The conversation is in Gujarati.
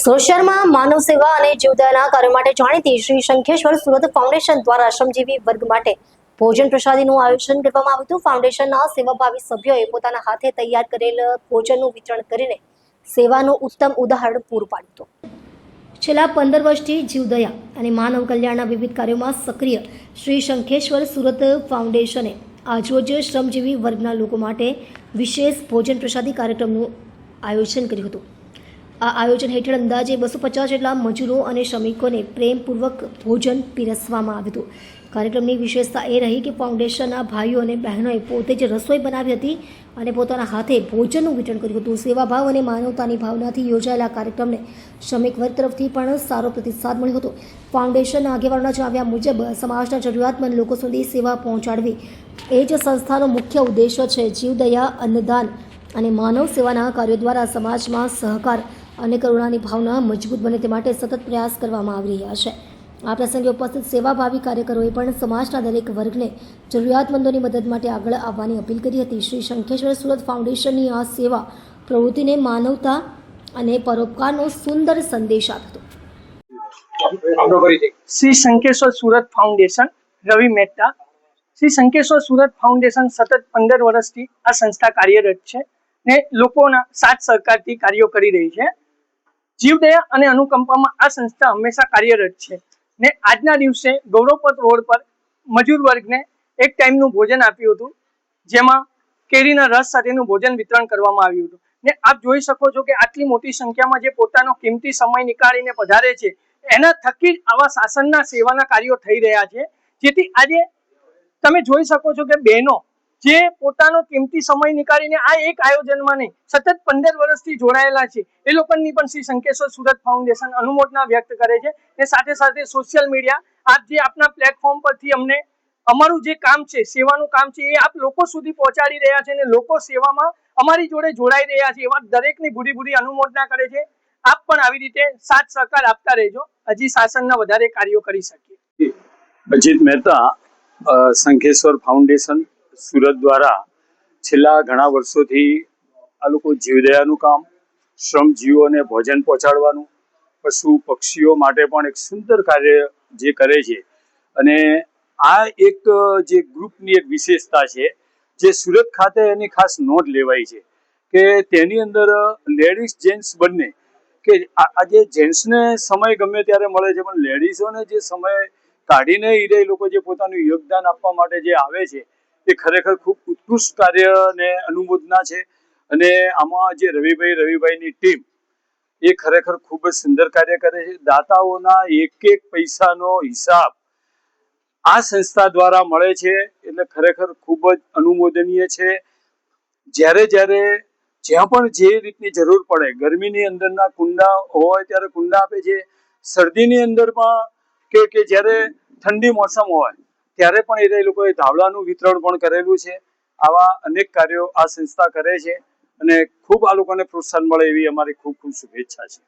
સોશિયલમાં માનવ સેવા અને જીવદયાના કાર્યો માટે જાણીતી શ્રી શંખેશ્વર સુરત ફાઉન્ડેશન દ્વારા શ્રમજીવી વર્ગ માટે ભોજન પ્રસાદીનું આયોજન કરવામાં આવ્યું હતું। ફાઉન્ડેશનના સેવાભાવી સભ્યોએ પોતાના હાથે તૈયાર કરેલ ભોજનનું વિતરણ કરીને સેવાનું ઉત્તમ ઉદાહરણ પૂરું પાડ્યું હતું। છેલ્લા 15 વર્ષથી જીવદયા અને માનવ કલ્યાણના વિવિધ કાર્યોમાં સક્રિય શ્રી શંખેશ્વર સુરત ફાઉન્ડેશને આજરોજ શ્રમજીવી વર્ગના લોકો માટે વિશેષ ભોજન પ્રસાદી કાર્યક્રમનું આયોજન કર્યું હતું। આ આયોજન હેઠળ અંદાજે 250 જેટલા મજૂરો અને શ્રમિકોને પ્રેમપૂર્વક ભોજન પીરસવામાં આવ્યું હતું। કાર્યક્રમની વિશેષતા એ રહી કે ફાઉન્ડેશનના ભાઈઓ અને બહેનોએ પોતે જ રસોઈ બનાવી હતી અને પોતાના હાથે ભોજનનું વિતરણ કર્યું હતું। સેવાભાવ અને માનવતાની ભાવનાથી યોજાયેલા કાર્યક્રમને શ્રમિક વર્ગ તરફથી પણ સારો પ્રતિસાદ મળ્યો હતો। ફાઉન્ડેશનના આગેવાનોના જણાવ્યા મુજબ સમાજના જરૂરિયાતમંદ લોકો સુધી સેવા પહોંચાડવી એ જ સંસ્થાનો મુખ્ય ઉદ્દેશ્ય છે। જીવદયા, અન્નદાન અને માનવ સેવાના કાર્યો દ્વારા સમાજમાં સહકાર અને કરુણાની ભાવના મજબૂત બને તે માટે સતત પ્રયાસ કરવામાં આવી રહ્યા છે। આ પ્રસંગે ઉપસ્થિત સેવાભાવી કાર્યકરોએ પણ સમાજના દરેક વર્ગને જરૂરિયાતમંદોની મદદ માટે આગળ આવવાની અપીલ કરી હતી। શ્રી શંખેશ્વર સુરત ફાઉન્ડેશનની આ સેવા પ્રવૃત્તિને માનવતા અને પરોપકારનો સુંદર સંદેશ આપ્યો હતો। શ્રી શંખેશ્વર સુરત ફાઉન્ડેશન, રવિ મહેતા। શ્રી શંખેશ્વર સુરત ફાઉન્ડેશન સતત 15 વર્ષથી આ સંસ્થા કાર્યરત છે ને લોકોના સાથ સહકારથી કાર્યો કરી રહી છે। જીવદયા અને અનુકંપામાં આ સંસ્થા હંમેશા કાર્યરત છે ને આજના દિવસે ગૌરવપથ રોડ પર મજૂર વર્ગને એક ટાઈમનું ભોજન આપ્યું હતું, જેમાં કેરીના રસ સાથેનું ભોજન વિતરણ કરવામાં આવ્યું હતું ને આપ જોઈ શકો છો કે આટલી મોટી સંખ્યામાં જે પોતાનો કિંમતી સમય નીકાળીને પધારે છે, એના થકી જ આવા શાસનના સેવાના કાર્યો થઈ રહ્યા છે। જેથી આજે તમે જોઈ શકો છો કે બહેનો જે પોતાનો કિંમતી સમય નીકાળીને આ એક આયોજનમાં નહીં સતત 15 વર્ષથી જોડાયેલા છે, એ લોકોની પણ શ્રી શંખેશ્વર સુરત ફાઉન્ડેશન અનુમોદના વ્યક્ત કરે છે ને સાથે સાથે સોશિયલ મીડિયા આપ જે આપના પ્લેટફોર્મ પરથી અમને અમારું જે કામ છે, સેવાનું કામ છે, એ આપ લોકો સુધી પહોંચાડી રહ્યા છે અને લોકો સેવામાં અમારી જોડે જોડાઈ રહ્યા છે, એવા દરેકની ભૂરી અનુમોદના કરે છે। આપ પણ આવી રીતે સાથ સહકાર આપતા રહેજો, હજી શાસનના વધારે કાર્યો કરી શકીએ। અજીત મહેતા, શંખેશ્વર ફાઉન્ડેશન સુરત દ્વારા છેલ્લા ઘણા વર્ષોથી આ લોકો જીવદયાનું કામ, શ્રમજીવીઓને ભોજન પહોંચાડવાનું, પશુ પક્ષીઓ માટે પણ એક સુંદર કાર્ય જે કરે છે અને આ એક જે ગ્રુપની એક વિશેષતા છે જે સુરત ખાતે એની ખાસ નોંધ લેવાય છે કે તેની અંદર લેડીઝ જેન્ટ્સ બંને, કે આજે જેન્ટ્સને સમય ગમે ત્યારે મળે છે પણ લેડીઝોને જે સમય કાઢીને એ લોકો જે પોતાનું યોગદાન આપવા માટે જે આવે છે એ ખરેખર ખૂબ ઉત્કૃષ્ટ કાર્ય અને અનુમોદના છે। અને આમાં જે રવિભાઈની ટીમ એ ખરેખર ખૂબ જ સુંદર કાર્ય કરે છે। દાતાઓના એક પૈસાનો હિસાબ આ સંસ્થા દ્વારા મળે છે એટલે ખરેખર ખૂબ જ અનુમોદનીય છે। જ્યાં પણ જે રીતની જરૂર પડે, ગરમીની અંદરના કુંડા હોય ત્યારે કુંડા આપે છે, શરદીની અંદરમાં કે જ્યારે ઠંડી મોસમ હોય ત્યારે પણ એ લોકોએ ધાબળાનું વિતરણ પણ કરેલું છે। આવા અનેક કાર્યો આ સંસ્થા કરે છે અને ખૂબ આ લોકોને પ્રોત્સાહન મળે એવી અમારી ખૂબ શુભેચ્છા છે।